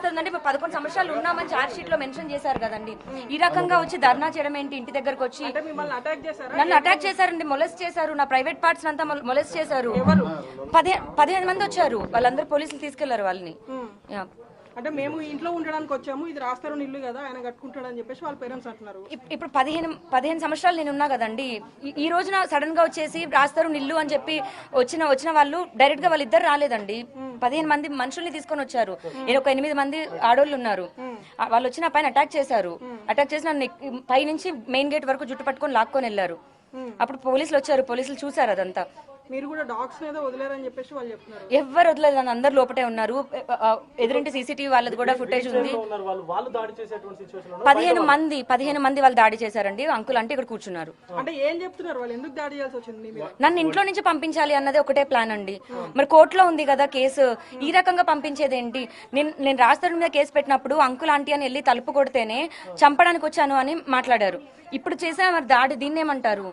అవుతుందంటే ఇప్పుడు 11 సంవత్సరాలు ఉన్నామని చార్జ్ షీట్ లో మెన్షన్ చేశారు కదండి. ఈ రకంగా వచ్చి ధర్నా చేయడం ఏంటి? ఇంటి దగ్గరకు వచ్చి నన్ను అటాక్ చేశారండి, మొలెస్ట్ చేశారు, నా ప్రైవేట్ పార్ట్స్ అంతా మొలెస్ట్ చేశారు. 15 మంది వచ్చారు, వాళ్ళందరూ పోలీసులు తీసుకెళ్లారు వాళ్ళని. అంటే మేము ఇంట్లో ఉండడానికి వచ్చాము, ఇది రాస్తారు ఇల్లు కదా, ఆయన కట్టుకుంటాడని చెప్పేసి వాళ్ళ పేరెంట్స్ అంటున్నారు. ఇప్పుడు 15 సంవత్సరాలు నేను ఉన్నా కదండి. ఈ రోజున సడన్ గా వచ్చేసి రాస్తారు ఇల్లు అని చెప్పి వచ్చిన వాళ్ళు డైరెక్ట్ గా వాళ్ళిద్దరు రాలేదండి. 15 మంది మనుషుల్ని తీసుకొని వచ్చారు. నేను ఒక 8 మంది ఆడోళ్ళు ఉన్నారు. వాళ్ళు వచ్చి నా పైన అటాక్ చేశారు. అటాక్ చేసి నన్ను పై నుంచి మెయిన్ గేట్ వరకు జుట్టు పట్టుకొని లాక్కొని వెళ్ళారు. అప్పుడు పోలీసులు వచ్చారు, పోలీసులు చూసారు అదంతా. మీరు కూడా డాగ్స్ ఏదో వదిలేరని చెప్పేసి వాళ్ళు చెప్తున్నారు. ఎవరు వదలేదు, అందరు లోపటే ఉన్నారు. ఎదురింటి సీసీటీవీ వాళ్ళది కూడా ఫుటేజ్ ఉంది. 15 మంది వాళ్ళు దాడి చేశారండి. అంకుల్ అంటే ఇక్కడ కూర్చున్నారు. అంటే ఏం చెప్తున్నారు వాళ్ళు, ఎందుకు దాడి చేయాల్సి వచ్చింది? నన్ను ఇంట్లో నుంచి పంపించాలి అన్నది ఒకటే ప్లాన్ అండి. మరి కోర్టులో ఉంది కదా కేసు, ఈ రకంగా పంపించేది ఏంటి? నేను రాజధాని మీద కేసు పెట్టినప్పుడు అంకుల్ ఆంటీ అని వెళ్ళి తలుపు కొడితేనే చంపడానికి వచ్చాను అని మాట్లాడారు. ఇప్పుడు చేసే మరి దాడి, దీన్ని ఏమంటారు?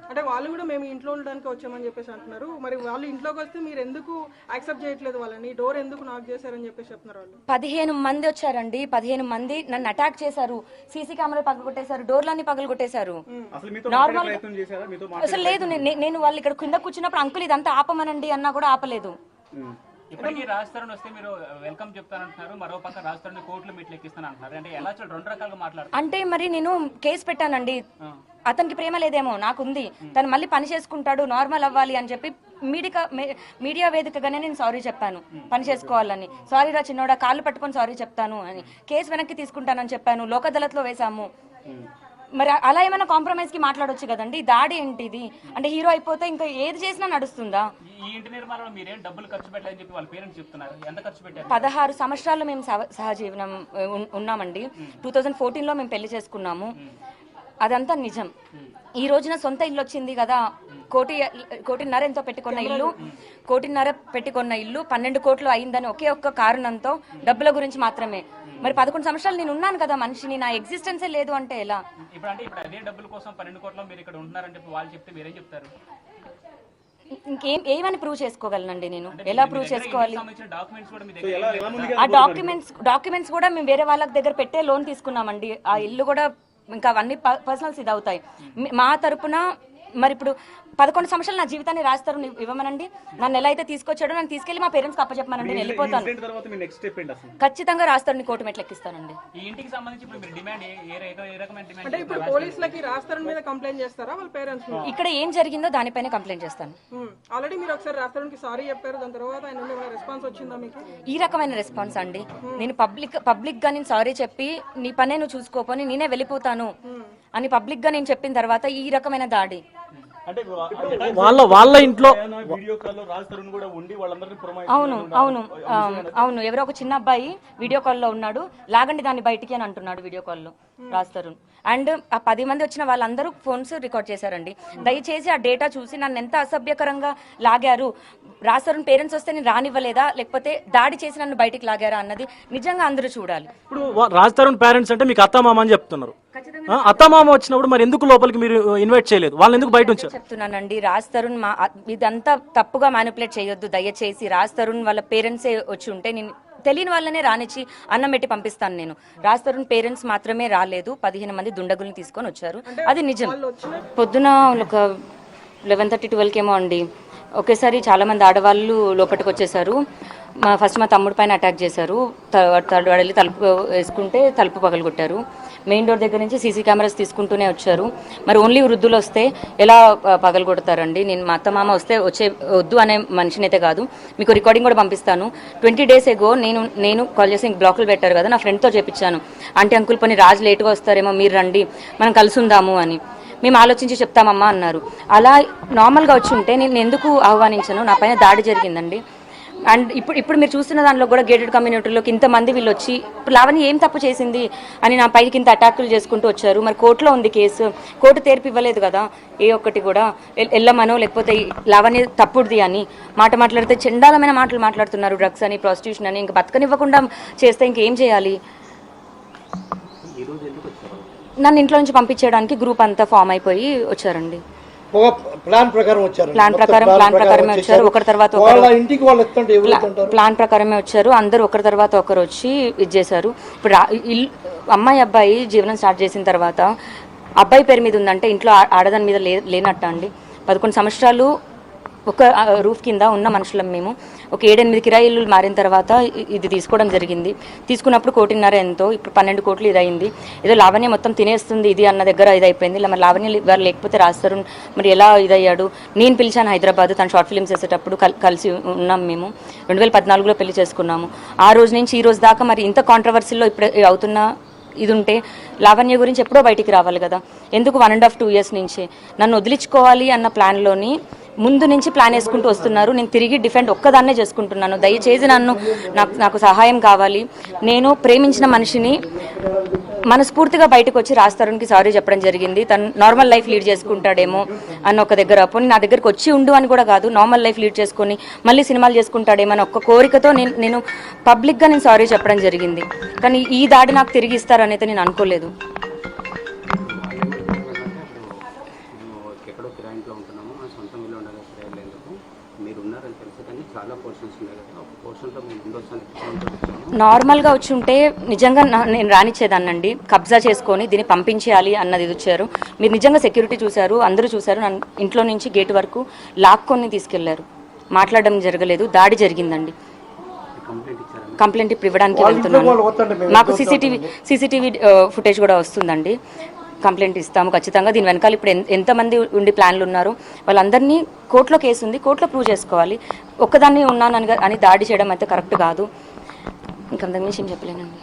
అంటే వాళ్ళు కూడా మేము ఇంట్లో ఉండడానికి వచ్చామని చెప్పేసి అంటున్నారు. మరి వాళ్ళు ఇంట్లోకి వస్తే మీరు ఎందుకు యాక్సెప్ట్ చేయట్లేదు వాళ్ళని? డోర్ ఎందుకు నాక్ చేశారని చెప్పేసి చెప్తున్నారు వాళ్ళు. 15 మంది వచ్చారండి, 15 మంది నన్ను అటాక్ చేశారు. సీసీ కెమెరా పగలు కొట్టేశారు, డోర్లన్నీ పగలు కొట్టేశారు. నార్మల్ అసలు లేదు. నేను వాళ్ళు ఇక్కడ కింద కూర్చున్నప్పుడు అంకుల్ ఇదంతా ఆపమనండి అన్నా కూడా ఆపలేదు. ఇప్పటికీ రాజస్థాన్ వస్తే మీరు వెల్కమ్ చెప్తానంటున్నారు, మరో పక్క రాజస్థాన్ కోర్టులో మీట్లు ఎక్కిస్తానంటున్నారు. అంటే ఎలా చూడండి, రెండు రకాలుగా మాట్లాడుతున్నారు. అంటే మరి నేను కేసు పెట్టానండి, అతనికి ప్రేమ లేదేమో, నాకుంది. తను మళ్ళీ పని చేసుకుంటాడు, నార్మల్ అవ్వాలి అని చెప్పి మీడియా వేదికగానే నేను సారీ చెప్పాను, పని చేసుకోవాలని. సారీ రా చిన్నోడా, కాళ్ళు పట్టుకొని సారీ చెప్తాను అని. కేసు వెనక్కి తీసుకుంటానని చెప్పాను. లోక్ అదాలత్లో వేసాము. మరి అలా ఏమైనా కాంప్రమైజ్ కి మాట్లాడొచ్చు కదండి. దాడి ఏంటిది? అంటే హీరో అయిపోతే ఇంకా ఏది చేసినా నడుస్తుందా? ఈ ఇంటి నిర్మాణంలో మీరేం డబ్బులు ఖర్చు పెట్టాలని చెప్పి వాళ్ళ పేరెంట్స్ చెప్తున్నారు. ఎంత ఖర్చు పెట్టారు? 16 సంవత్సరాలు మేము సహజీవనం ఉన్నామండి. 2014లో మేము పెళ్లి చేసుకున్నాము. అదంతా నిజం. ఈ రోజున సొంత ఇల్లు వచ్చింది కదా, కోటిన్నర ఎంతో పెట్టుకున్న ఇల్లు, 12 కోట్లు అయిందని ఒకే ఒక్క కారణంతో, డబ్బుల గురించి మాత్రమే. మరి 11 సంవత్సరాలు నేను ఉన్నాను కదా మనిషిని, నా ఎగ్జిస్టెన్సే లేదు అంటే ఎలా? ఇప్పుడు అదే డబ్బుల కోసం 12 కోట్ల మీరు ఇక్కడ ఉంటున్నారంటే వాళ్ళు చెప్తే మీరేం చెప్తారు? ఏమని ప్రూవ్ చేసుకోగలనండి నేను? ఎలా ప్రూవ్ చేసుకోవాలి? ఆ డాక్యుమెంట్స్ కూడా మేము వేరే వాళ్ళ దగ్గర పెట్టే లోన్ తీసుకున్నామండి. ఆ ఇల్లు కూడా ఇంకా అవన్నీ పర్సనల్స్ ఇది అవుతాయి మా తరపున. మరి ఇప్పుడు 11 సంవత్సరాలు నా జీవితాన్ని రాస్తారు ఇవ్వమనండి. నన్ను ఎలా అయితే తీసుకొచ్చాడో నన్ను తీసుకెళ్లి మా పేరెంట్స్ అప్పచెప్పమనండి, నేను వెళ్ళిపోతాను. ఖచ్చితంగా రాస్తారు, కోర్టు మెట్లు ఎక్కిస్తానండి. ఇక్కడ ఏం జరిగిందో దానిపైన కంప్లైంట్ చేస్తాను. ఆల్రెడీ మీరు ఒకసారి రాస్తానికి సారీ చెప్పారు, దాని తర్వాత రెస్పాన్స్ వచ్చిందా మీకు? ఈ రకమైన రెస్పాన్స్ అండి. నేను పబ్లిక్ గా నేను సారీ చెప్పి నీ పనే నువ్వు చూసుకోపోని నేనే వెళ్ళిపోతాను అని పబ్లిక్ గా నేను చెప్పిన తర్వాత ఈ రకమైన దాడి. వాళ్ళ ఇంట్లో అవును ఎవరో ఒక చిన్న అబ్బాయి వీడియో కాల్ లో ఉన్నాడు, లాగండి దాన్ని బయటికి అని అంటున్నాడు వీడియో కాల్ లో రాజ్ తరుణ్. అండ్ ఆ 10 మంది వచ్చిన వాళ్ళందరూ ఫోన్స్ రికార్డ్ చేశారండి. దయచేసి ఆ డేటా చూసి నన్ను ఎంత అసభ్యకరంగా లాగారు, రాజ్ తరుణ్ పేరెంట్స్ వస్తే నేను రానివ్వలేదా, లేకపోతే దాడి చేసి నన్ను బయటికి లాగారా అన్నది నిజంగా అందరూ చూడాలి. ఇప్పుడు రాజ్ తరుణ్ పేరెంట్స్ అంటే మీకు అత్తమామ అని చెప్తున్నారు. అత్తమామ వచ్చినప్పుడు మరి ఎందుకు లోపలికి మీరు ఇన్వైట్ చేయలేదు, వాళ్ళని ఎందుకు బయట ఉంచారు? చెప్తున్నానండి, రాజ్ తరుణ్ ఇదంతా తప్పుగా మ్యానిపులేట్ చేయొద్దు దయచేసి. రాజ్ తరుణ్ వాళ్ళ పేరెంట్సే వచ్చి ఉంటే నేను తెలియని వాళ్ళనే రానిచ్చి అన్నం పెట్టి పంపిస్తాను. నేను రాజ్ తరుణ్ పేరెంట్స్ మాత్రమే రాలేదు, 15 మంది దుండగుల్ని తీసుకొని వచ్చారు, అది నిజం. పొద్దున ఒక 11:30-12 ఏమో అండి, ఒకేసారి చాలా మంది ఆడవాళ్ళు లోపలికి వచ్చేసారు. ఫస్ట్ మా తమ్ముడి పైన అటాక్ చేశారు. వెళ్ళి తలుపు వేసుకుంటే తలుపు పగలగొట్టారు. మెయిన్ డోర్ దగ్గర నుంచి సీసీ కెమెరాస్ తీసుకుంటూనే వచ్చారు. మరి ఓన్లీ వృద్ధులు వస్తే ఎలా పగలగొడతారండి? నేను మా అత్త మామ వచ్చే వద్దు అనే మనిషిని అయితే కాదు. మీకు రికార్డింగ్ కూడా పంపిస్తాను. 20 days ఎగో నేను కాల్ చేసి బ్లాకులు పెట్టారు కదా, నా ఫ్రెండ్తో చెప్పించాను. అంటే అంకుల్ పని రాజు లేట్గా వస్తారేమో, మీరు రండి మనం కలిసి ఉందాము అని. మేము ఆలోచించి చెప్తామమ్మా అన్నారు. అలా నార్మల్గా వచ్చి ఉంటే నేను ఎందుకు ఆహ్వానించను? నా పైన దాడి జరిగిందండి. అండ్ ఇప్పుడు మీరు చూస్తున్న దాంట్లో కూడా గేటెడ్ కమ్యూనిటీలోకి ఇంతమంది వీళ్ళు వచ్చి ఇప్పుడు లావణ్య ఏం తప్పు చేసింది అని నా పైకి ఇంత అటాకులు చేసుకుంటూ వచ్చారు. మరి కోర్టులో ఉంది కేసు, కోర్టు తీర్పు ఇవ్వలేదు కదా ఏ ఒక్కటి కూడా. వెళ్ళమనో లేకపోతే లావణ్య తప్పుడుది అని మాట్లాడితే చండాలమైన మాటలు మాట్లాడుతున్నారు. డ్రగ్స్ అని, ప్రాస్టిట్యూషన్ అని. ఇంకా బతకనివ్వకుండా చేస్తే ఇంకేం చేయాలి? నన్ను ఇంట్లో నుంచి పంపించేయడానికి గ్రూప్ అంతా ఫామ్ అయిపోయి వచ్చారండి. ఒక ప్లాన్ ప్రకారం వచ్చారు. ప్లాన్ ప్రకారమే వచ్చారు. ఒకరి తర్వాత వాళ్ళ ఇంటికి వాళ్ళు ఎత్తుంటే ఎవరు ప్లాన్ ప్రకారమే వచ్చారు. అందరూ ఒకరి తర్వాత ఒకరు వచ్చి ఇది చేశారు. ఇప్పుడు అమ్మాయి అబ్బాయి జీవనం స్టార్ట్ చేసిన తర్వాత అబ్బాయి పేరు మీద ఉందంటే ఇంట్లో ఆడదాని మీద లేనట్ట అండి. 11 సంవత్సరాలు ఒక రూఫ్ కింద ఉన్న మనుషులం మేము. ఒక 7-8 కిరాయి ఇల్లు మారిన తర్వాత ఇది తీసుకోవడం జరిగింది. తీసుకున్నప్పుడు 1.5 కోటి ఎంతో, ఇప్పుడు 12 కోట్లు ఇదైంది. ఏదో లావణ్య మొత్తం తినేస్తుంది ఇది అన్న దగ్గర ఇది అయిపోయింది. మరి లావణ్య వారు లేకపోతే రాస్తారు మరి ఎలా ఇదయ్యాడు. నేను పిలిచాను హైదరాబాద్, తను షార్ట్ ఫిల్మ్స్ చేసేటప్పుడు కలిసి ఉన్నాం. మేము 2014లో పెళ్లి చేసుకున్నాము. ఆ రోజు నుంచి ఈ రోజు దాకా మరి ఇంత కాంట్రవర్సీలో ఇప్పుడు అవుతున్న ఇది ఉంటే లావణ్య గురించి ఎప్పుడో బయటికి రావాలి కదా. ఎందుకు 1.5-2 ఇయర్స్ నుంచి నన్ను వదిలించుకోవాలి అన్న ప్లాన్లోని ముందు నుంచి ప్లాన్ వేసుకుంటూ వస్తున్నారు. నేను తిరిగి డిఫెండ్ ఒక్కదాన్నే చేసుకుంటున్నాను. దయచేసి నాకు సహాయం కావాలి. నేను ప్రేమించిన మనిషిని మనస్ఫూర్తిగా బయటకు వచ్చి రాస్తారునికి సారీ చెప్పడం జరిగింది. తను నార్మల్ లైఫ్ లీడ్ చేసుకుంటాడేమో అన్న ఒక దగ్గర, పోనీ నా దగ్గరకు వచ్చి ఉండు అని కూడా కాదు, నార్మల్ లైఫ్ లీడ్ చేసుకొని మళ్ళీ సినిమాలు చేసుకుంటాడేమో అని ఒక్క కోరికతో నేను పబ్లిక్గా నేను సారీ చెప్పడం జరిగింది. కానీ ఈ దాడి నాకు తిరిగి ఇస్తారనైతే నేను అనుకోలేదు. ఎక్కడో కిరాయింట్లో ఉంటున్నాము, మా సొంతం ఇల్లు ఉండాలి కిరాయిలు ఎందుకు మీరు ఉన్నారని తెలుసు, కానీ చాలా పోర్షన్స్ ఉన్నాయి కదా, ఒక పోర్షన్లో మేము ముందు వచ్చాను. నార్మల్గా వచ్చి ఉంటే నిజంగా నేను రానిచ్చేదాన్నండి. కబ్జా చేసుకొని దీన్ని పంపించేయాలి అన్నది వచ్చారు. మీరు నిజంగా సెక్యూరిటీ చూశారు, అందరూ చూశారు. నన్ను ఇంట్లో నుంచి గేట్ వరకు లాక్కొని తీసుకెళ్లారు. మాట్లాడడం జరగలేదు, దాడి జరిగిందండి. కంప్లైంట్ ఇప్పుడు ఇవ్వడానికి వెళ్తున్నాను. మాకు సీసీటీవీ ఫుటేజ్ కూడా వస్తుందండి. కంప్లైంట్ ఇస్తాము ఖచ్చితంగా. దీని వెనకాల ఇప్పుడు ఎంతమంది ఉండి ప్లాన్లు ఉన్నారో వాళ్ళందరినీ కోర్టులో కేసు ఉంది, కోర్టులో ప్రూవ్ చేసుకోవాలి. ఒక్కదాన్ని ఉన్నాను అని దాడి చేయడం అయితే కరెక్ట్ కాదు. ఇంకంతకు మించి ఏం చెప్పలేనండి.